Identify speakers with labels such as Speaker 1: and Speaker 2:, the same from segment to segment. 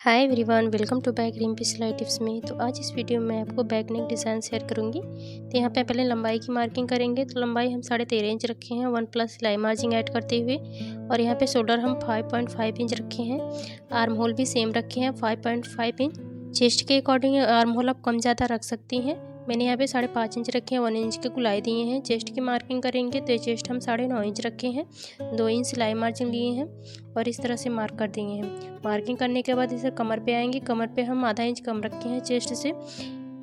Speaker 1: Hi everyone, welcome to back Rimpy Silai Tips में। तो आज इस वीडियो में आपको बैक नेक डिज़ाइन शेयर करूंगी। तो यहाँ पे पहले लंबाई की मार्किंग करेंगे। तो लंबाई हम 13.5 इंच रखे हैं 1+ सिलाई मार्जिन ऐड करते हुए। और यहाँ पे शोल्डर हम 5.5 इंच रखे हैं। आर्म होल भी सेम रखे हैं 5.5 इंच। चेस्ट के अकॉर्डिंग आर्म होल आप कम ज़्यादा रख सकती हैं। मैंने यहाँ पे 5.5 इंच रखे हैं, 1 इंच के गुलाई दिए हैं। चेस्ट की मार्किंग करेंगे तो चेस्ट हम 9.5 इंच रखे हैं, 2 इंच सिलाई मार्जिन लिए हैं और इस तरह से मार्क कर दिए हैं। मार्किंग करने के बाद इसे कमर पे आएंगे। कमर पे हम आधा इंच कम रखे हैं चेस्ट से।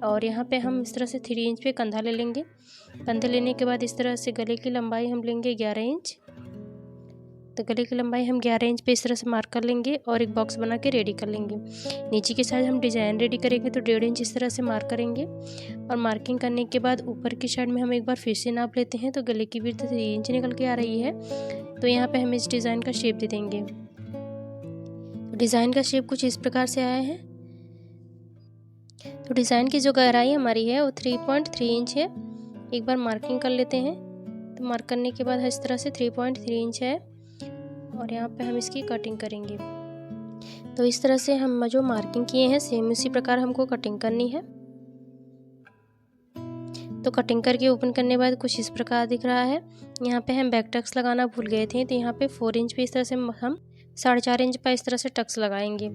Speaker 1: और यहाँ पे हम इस तरह से 3 इंच पे कंधा ले लेंगे। कंधे लेने के बाद इस तरह से गले की लंबाई हम लेंगे 11 इंच। तो गले की लंबाई हम 11 इंच पे इस तरह से मार्क कर लेंगे और एक बॉक्स बना के रेडी कर लेंगे। नीचे की साइड हम डिज़ाइन रेडी करेंगे तो 1.5 इंच इस तरह से मार्क करेंगे। और मार्किंग करने के बाद ऊपर की साइड में हम एक बार फिर से नाप लेते हैं। तो गले की विड्थ 3 इंच निकल के आ रही है। तो यहाँ पे हम इस डिज़ाइन का शेप दे देंगे। डिज़ाइन का शेप कुछ इस प्रकार से आया है। तो डिज़ाइन की जो गहराई हमारी है वो 3.3 इंच है। एक बार मार्किंग कर लेते हैं। तो मार्क करने के बाद इस तरह से 3.3 इंच है और यहाँ पे हम इसकी कटिंग करेंगे। तो इस तरह से हम जो मार्किंग किए हैं सेम उसी प्रकार हमको कटिंग करनी है। तो कटिंग करके ओपन करने के बाद कुछ इस प्रकार दिख रहा है। यहाँ पे हम बैक टक्स लगाना भूल गए थे। तो यहाँ पे 4 इंच पे इस तरह से हम 4.5 इंच पर इस तरह से टक्स लगाएंगे।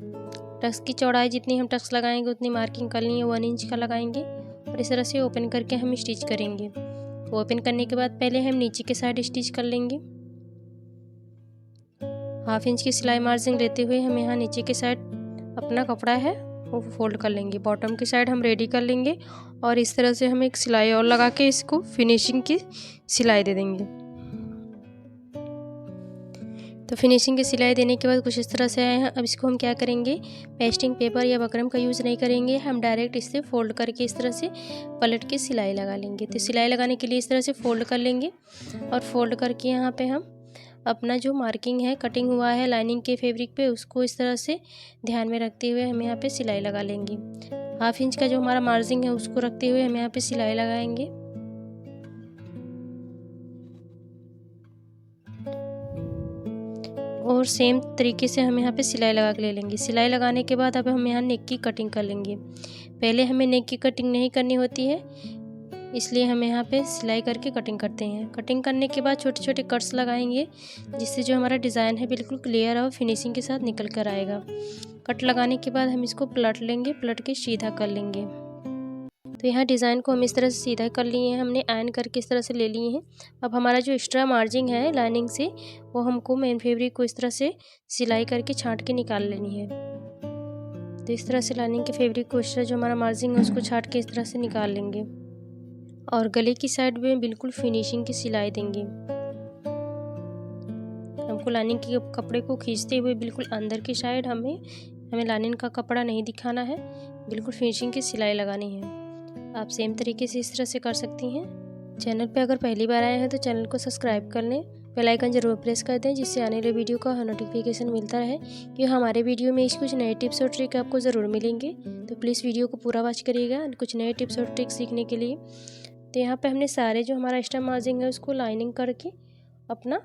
Speaker 1: टक्स की चौड़ाई जितनी हम टक्स लगाएंगे उतनी मार्किंग करनी है, 1 इंच का लगाएंगे और इस तरह से ओपन करके हम स्टिच करेंगे। तो ओपन करने के बाद पहले हम नीचे के साइड स्टिच कर लेंगे। 1/2 इंच की सिलाई मार्जिन लेते हुए हम यहाँ नीचे के साइड अपना कपड़ा है वो फोल्ड कर लेंगे। बॉटम की साइड हम रेडी कर लेंगे और इस तरह से हम एक सिलाई और लगा के इसको फिनिशिंग की सिलाई दे देंगे। तो फिनिशिंग की सिलाई देने के बाद कुछ इस तरह से आए हैं। अब इसको हम क्या करेंगे, पेस्टिंग पेपर या बकरम का यूज़ नहीं करेंगे। हम डायरेक्ट इससे फोल्ड करके इस तरह से पलट के सिलाई लगा लेंगे। तो सिलाई लगाने के लिए इस तरह से फोल्ड कर लेंगे और फोल्ड करके यहाँ पे हम अपना जो मार्किंग है कटिंग हुआ है लाइनिंग के फैब्रिक पे उसको इस तरह से ध्यान में रखते हुए हम यहाँ पे सिलाई लगा लेंगे। 1/2 इंच का जो हमारा मार्जिन है उसको रखते हुए हम यहाँ पे सिलाई लगाएंगे। और सेम तरीके से हम यहाँ पे सिलाई लगा के ले लेंगे। सिलाई लगाने के बाद अब हम यहाँ नेक की कटिंग कर लेंगे। पहले हमें नेक की कटिंग नहीं करनी होती है, इसलिए हम यहाँ पे सिलाई करके कटिंग करते हैं। कटिंग करने के बाद छोटे छोटे कट्स लगाएंगे जिससे जो हमारा डिज़ाइन है बिल्कुल क्लियर और फिनिशिंग के साथ निकल कर आएगा। कट लगाने के बाद हम इसको पलट लेंगे, पलट के सीधा कर लेंगे। तो यहाँ डिज़ाइन को हम इस तरह से सीधा कर लिए हैं, हमने आयन करके इस तरह से ले लिए हैं। अब हमारा जो एक्स्ट्रा मार्जिन है लाइनिंग से वो हमको मेन फैब्रिक को इस तरह से सिलाई करके छांट के निकाल लेनी है। तो इस तरह से लाइनिंग के फैब्रिक को एक्स्ट्रा जो हमारा मार्जिन है उसको छांट के इस तरह से निकाल लेंगे और गले की साइड में बिल्कुल फिनिशिंग की सिलाई देंगे। हमको लाइनिंग के कपड़े को खींचते हुए बिल्कुल अंदर की साइड हमें लाइनिंग का कपड़ा नहीं दिखाना है, बिल्कुल फिनिशिंग की सिलाई लगानी है। आप सेम तरीके से इस तरह से कर सकती हैं। चैनल पे अगर पहली बार आए हैं तो चैनल को सब्सक्राइब कर लें, बेल आइकन जरूर प्रेस कर दें जिससे आने वाले वीडियो का नोटिफिकेशन मिलता रहे कि हमारे वीडियो में कुछ नए टिप्स और ट्रिक आपको ज़रूर मिलेंगे। तो प्लीज़ वीडियो को पूरा वॉच करिएगा कुछ नए टिप्स और ट्रिक सीखने के लिए। तो यहाँ पे हमने सारे जो हमारा एक्स्ट्रा मार्जिन है उसको लाइनिंग करके अपना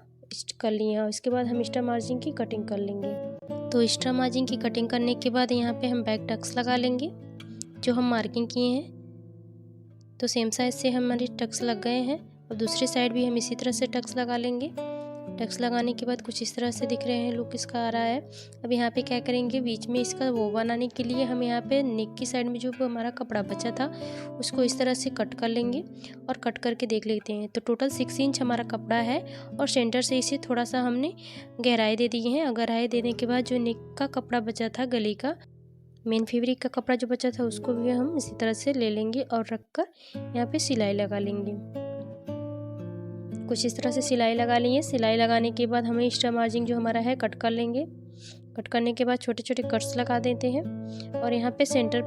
Speaker 1: कर लिया है। उसके बाद हम एक्स्ट्रा मार्जिन की कटिंग कर लेंगे। तो एक्स्ट्रा मार्जिन की कटिंग करने के बाद यहाँ पे हम बैक टक्स लगा लेंगे जो हम मार्किंग किए हैं। तो सेम साइज से हमारे टक्स लग गए हैं और दूसरी साइड भी हम इसी तरह से टक्स लगा लेंगे। टक्स लगाने के बाद कुछ इस तरह से दिख रहे हैं, लुक इसका आ रहा है। अब यहाँ पे क्या करेंगे, बीच में इसका वो बनाने के लिए हम यहाँ पे नेक की साइड में जो हमारा कपड़ा बचा था उसको इस तरह से कट कर लेंगे और कट करके देख लेते हैं। तो टोटल 6 इंच हमारा कपड़ा है और सेंटर से इसे थोड़ा सा हमने गहराई दे दी है। और गहराई देने के बाद जो नेक का कपड़ा बचा था गले का मेन फैब्रिक का कपड़ा जो बचा था उसको भी हम इसी तरह से ले लेंगे और रख कर यहाँ पे सिलाई लगा लेंगे। कुछ इस तरह से सिलाई लगा लेंगे। सिलाई लगाने के बाद हमें एक्स्ट्रा मार्जिन जो हमारा है कट कर लेंगे। कट करने के बाद छोटे छोटे कट्स लगा देते हैं और यहाँ पे सेंटर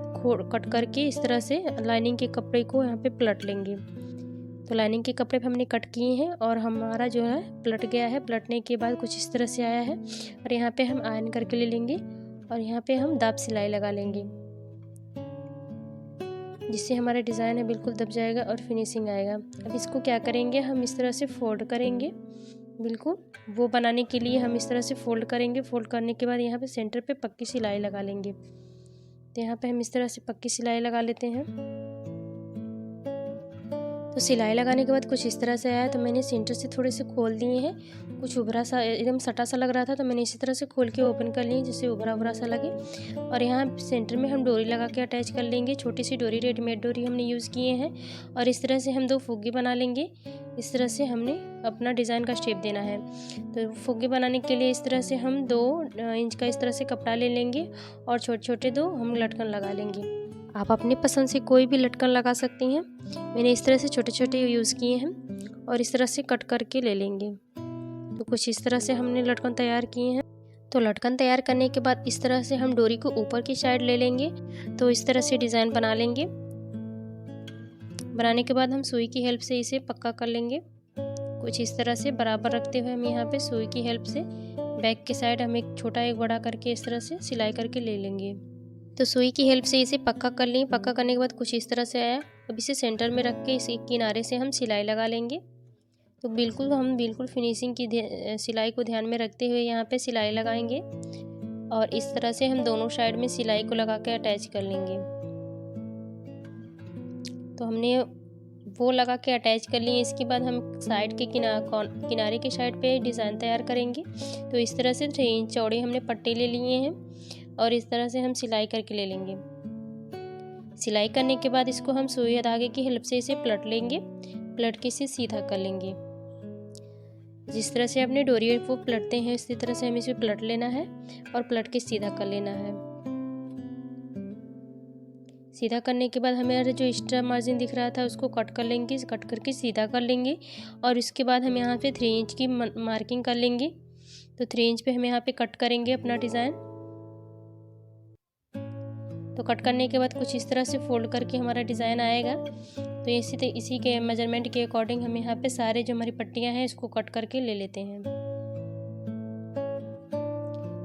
Speaker 1: कट करके इस तरह से लाइनिंग के कपड़े को यहाँ पे पलट लेंगे। तो लाइनिंग के कपड़े पे हमने कट किए हैं और हमारा जो है पलट गया है। पलटने के बाद कुछ इस तरह से आया है और यहाँ पे हम आयरन करके ले लेंगे और यहाँ पे हम दाब सिलाई लगा लेंगे जिससे हमारा डिज़ाइन है बिल्कुल दब जाएगा और फिनिशिंग आएगा। अब इसको क्या करेंगे, हम इस तरह से फोल्ड करेंगे बिल्कुल वो बनाने के लिए हम इस तरह से फ़ोल्ड करेंगे। फ़ोल्ड करने के बाद यहाँ पे सेंटर पे पक्की सिलाई लगा लेंगे। तो यहाँ पे हम इस तरह से पक्की सिलाई लगा लेते हैं। तो सिलाई लगाने के बाद कुछ इस तरह से आया, तो मैंने सेंटर से थोड़े से खोल दिए हैं। कुछ उभरा सा एकदम सटा सा लग रहा था, तो मैंने इसी तरह से खोल के ओपन कर लिए जिससे उभरा उभरा सा लगे। और यहाँ सेंटर में हम डोरी लगा के अटैच कर लेंगे। छोटी सी डोरी, रेडीमेड डोरी हमने यूज़ किए हैं। और इस तरह से हम 2 फुग्गे बना लेंगे। इस तरह से हमने अपना डिज़ाइन का शेप देना है। तो फुग्गे बनाने के लिए इस तरह से हम 2 इंच का इस तरह से कपड़ा ले लेंगे और छोटे छोटे 2 हम लटकन लगा लेंगे। आप अपनी पसंद से कोई भी लटकन लगा सकती हैं। मैंने इस तरह से छोटे छोटे यूज़ किए हैं और इस तरह से कट करके ले लेंगे। तो कुछ इस तरह से हमने लटकन तैयार किए हैं। तो लटकन तैयार करने के बाद इस तरह से हम डोरी को ऊपर की साइड ले लेंगे। तो इस तरह से डिज़ाइन बना लेंगे। बनाने के बाद हम सुई की हेल्प से इसे पक्का कर लेंगे। कुछ इस तरह से बराबर रखते हुए हम यहाँ पे सुई की हेल्प से बैक की साइड हम एक छोटा एक बड़ा करके इस तरह से सिलाई करके ले लेंगे। तो सुई की हेल्प से इसे पक्का कर लें। पक्का करने के बाद कुछ इस तरह से आया। अब इसे सेंटर में रख के इसी किनारे से हम सिलाई लगा लेंगे। तो बिल्कुल फिनिशिंग की सिलाई को ध्यान में रखते हुए यहाँ पे सिलाई लगाएंगे और इस तरह से हम दोनों साइड में सिलाई को लगा के अटैच कर लेंगे। तो हमने वो लगा के अटैच कर लिए। इसके बाद हम साइड के किनारे के साइड पे डिज़ाइन तैयार करेंगे। तो इस तरह से 3 इंच चौड़े हमने पट्टे ले लिए हैं और इस तरह से हम सिलाई करके ले लेंगे। सिलाई करने के बाद इसको हम सुई या धागे की हेल्प से इसे पलट लेंगे। पलट के इसे सीधा कर लेंगे। जिस तरह से अपने डोरी को पलटते हैं इसी तरह से हमें इसे पलट लेना है और पलट के सीधा कर लेना है। सीधा करने के बाद हमें जो एक्स्ट्रा मार्जिन दिख रहा था उसको कट कर लेंगे। कट करके सीधा कर लेंगे और इसके बाद हम यहाँ पे 3 इंच की मार्किंग कर लेंगे। तो 3 इंच पे हम यहाँ पे कट करेंगे अपना डिज़ाइन। तो कट करने के बाद कुछ इस तरह से फोल्ड करके हमारा डिज़ाइन आएगा। तो इसी के मेजरमेंट के अकॉर्डिंग हम यहाँ पे सारे जो हमारी पट्टियाँ हैं इसको कट करके ले लेते हैं।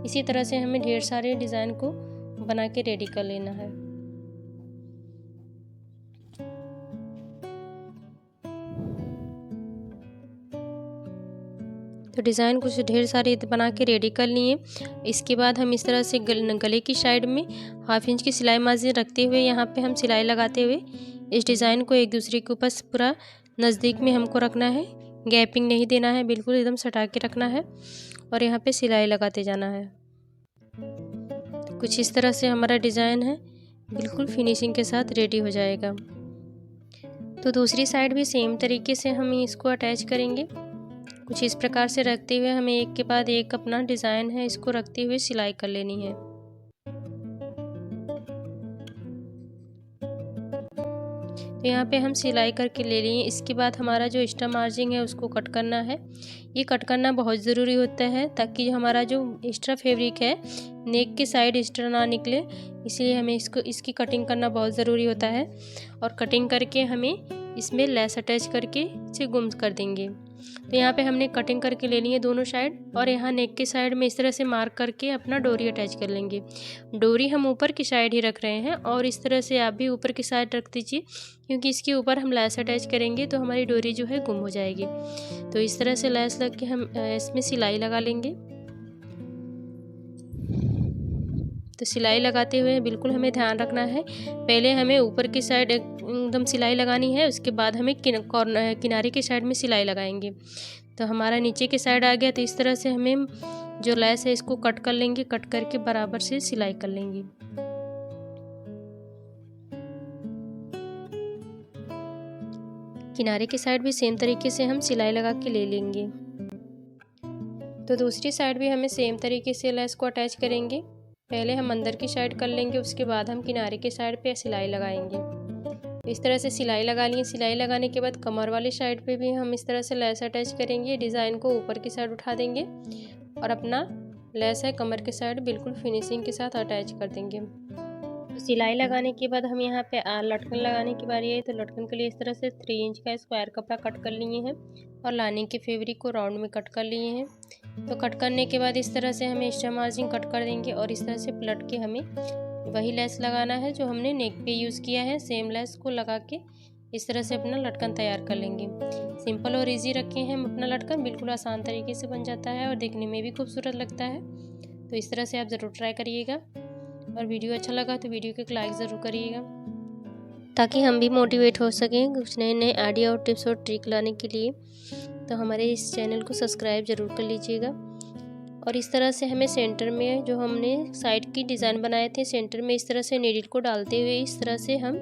Speaker 1: इसी तरह से हमें ढेर सारे डिज़ाइन को बना के रेडी कर लेना है। तो डिज़ाइन कुछ ढेर सारे बना के रेडी कर लिए। इसके बाद हम इस तरह से गले की साइड में 1/2 इंच की सिलाई मार्जिन रखते हुए यहाँ पे हम सिलाई लगाते हुए इस डिज़ाइन को एक दूसरे के ऊपर पूरा नज़दीक में हमको रखना है। गैपिंग नहीं देना है, बिल्कुल एकदम सटा के रखना है और यहाँ पे सिलाई लगाते जाना है। तो कुछ इस तरह से हमारा डिज़ाइन है, बिल्कुल फिनिशिंग के साथ रेडी हो जाएगा। तो दूसरी साइड भी सेम तरीके से हम इसको अटैच करेंगे। कुछ इस प्रकार से रखते हुए हमें एक के बाद एक अपना डिज़ाइन है इसको रखते हुए सिलाई कर लेनी है। तो यहाँ पे हम सिलाई करके ले लिए। इसके बाद हमारा जो एक्स्ट्रा मार्जिन है उसको कट करना है। ये कट करना बहुत ज़रूरी होता है ताकि हमारा जो एक्स्ट्रा फैब्रिक है नेक के साइड एक्स्ट्रा ना निकले, इसलिए हमें इसकी कटिंग करना बहुत ज़रूरी होता है। और कटिंग करके हमें इसमें लेस अटैच करके इसे गुम कर देंगे। तो यहाँ पे हमने कटिंग करके लेनी है दोनों साइड और यहाँ नेक के साइड में इस तरह से मार्क करके अपना डोरी अटैच कर लेंगे। डोरी हम ऊपर की साइड ही रख रहे हैं और इस तरह से आप भी ऊपर की साइड रख दीजिए, क्योंकि इसके ऊपर हम लेस अटैच करेंगे तो हमारी डोरी जो है गुम हो जाएगी। तो इस तरह से लेस लग के हम इसमें सिलाई लगा लेंगे। तो सिलाई लगाते हुए बिल्कुल हमें ध्यान रखना है, पहले हमें ऊपर की साइड एकदम सिलाई लगानी है, उसके बाद हमें किनारे की साइड में सिलाई लगाएंगे। तो हमारा नीचे की साइड आ गया। तो इस तरह से हमें जो लेस है इसको कट कर लेंगे, कट करके बराबर से सिलाई कर लेंगे। किनारे की साइड भी सेम तरीके से हम सिलाई लगा के ले लेंगे। तो दूसरी साइड भी हमें सेम तरीके से लेस को अटैच करेंगे। पहले हम अंदर की साइड कर लेंगे, उसके बाद हम किनारे के साइड पे सिलाई लगाएंगे। इस तरह से सिलाई लगा लिए। सिलाई लगाने के बाद कमर वाली साइड पे भी हम इस तरह से लेस अटैच करेंगे। डिज़ाइन को ऊपर की साइड उठा देंगे और अपना लेस है कमर के साइड बिल्कुल फिनिशिंग के साथ अटैच कर देंगे। तो सिलाई लगाने के बाद हम यहाँ पे लटकन लगाने की बारी है। तो लटकन के लिए इस तरह से 3 इंच का स्क्वायर कपड़ा कट कर लिए हैं और लाइनिंग के फैब्रिक को राउंड में कट कर लिए हैं। तो कट करने के बाद इस तरह से हमें एक्स्ट्रा मार्जिन कट कर देंगे और इस तरह से पलट के हमें वही लेस लगाना है जो हमने नेक पे यूज़ किया है। सेम लेस को लगा के इस तरह से अपना लटकन तैयार कर लेंगे। सिंपल और इजी रखे हैं हम अपना लटकन, बिल्कुल आसान तरीके से बन जाता है और देखने में भी खूबसूरत लगता है। तो इस तरह से आप ज़रूर ट्राई करिएगा, और वीडियो अच्छा लगा तो वीडियो को एक लाइक ज़रूर करिएगा, ताकि हम भी मोटिवेट हो सकें कुछ नए नए आइडिया और टिप्स और ट्रिक लाने के लिए। तो हमारे इस चैनल को सब्सक्राइब ज़रूर कर लीजिएगा। और इस तरह से हमें सेंटर में जो हमने साइड की डिज़ाइन बनाए थे, सेंटर में इस तरह से नीडल को डालते हुए इस तरह से हम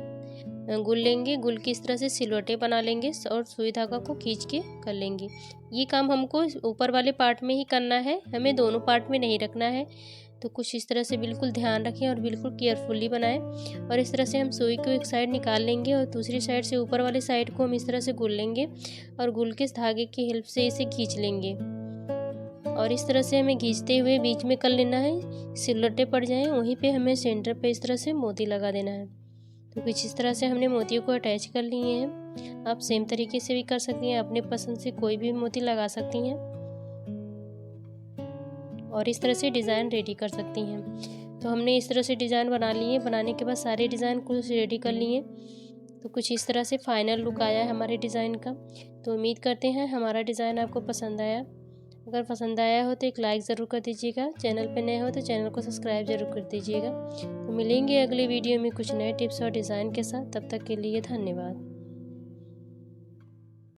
Speaker 1: गुल लेंगे। गुल की इस तरह से सिलवटें बना लेंगे और सुई धागा को खींच के कर लेंगे। ये काम हमको ऊपर वाले पार्ट में ही करना है, हमें दोनों पार्ट में नहीं रखना है। तो कुछ इस तरह से बिल्कुल ध्यान रखें और बिल्कुल केयरफुली बनाएं। और इस तरह से हम सुई को एक साइड निकाल लेंगे और दूसरी साइड से ऊपर वाले साइड को हम इस तरह से गुल लेंगे और गुल के धागे की हेल्प से इसे खींच लेंगे। और इस तरह से हमें खींचते हुए बीच में कर लेना है, सिलवटें पड़ जाएं वहीं पे हमें सेंटर पे इस तरह से मोती लगा देना है। तो कुछ इस तरह से हमने मोतियों को अटैच कर लिए हैं। आप सेम तरीके से भी कर सकती हैं, अपने पसंद से कोई भी मोती लगा सकती हैं और इस तरह से डिज़ाइन रेडी कर सकती हैं। तो हमने इस तरह से डिज़ाइन बना लिए। बनाने के बाद सारे डिज़ाइन कुछ रेडी कर लिए। तो कुछ इस तरह से फाइनल लुक आया है हमारे डिज़ाइन का। तो उम्मीद करते हैं हमारा डिज़ाइन आपको पसंद आया। अगर पसंद आया हो तो एक लाइक ज़रूर कर दीजिएगा। चैनल पे नए हो तो चैनल को सब्सक्राइब ज़रूर कर दीजिएगा। तो मिलेंगे अगले वीडियो में कुछ नए टिप्स और डिज़ाइन के साथ। तब तक के लिए धन्यवाद।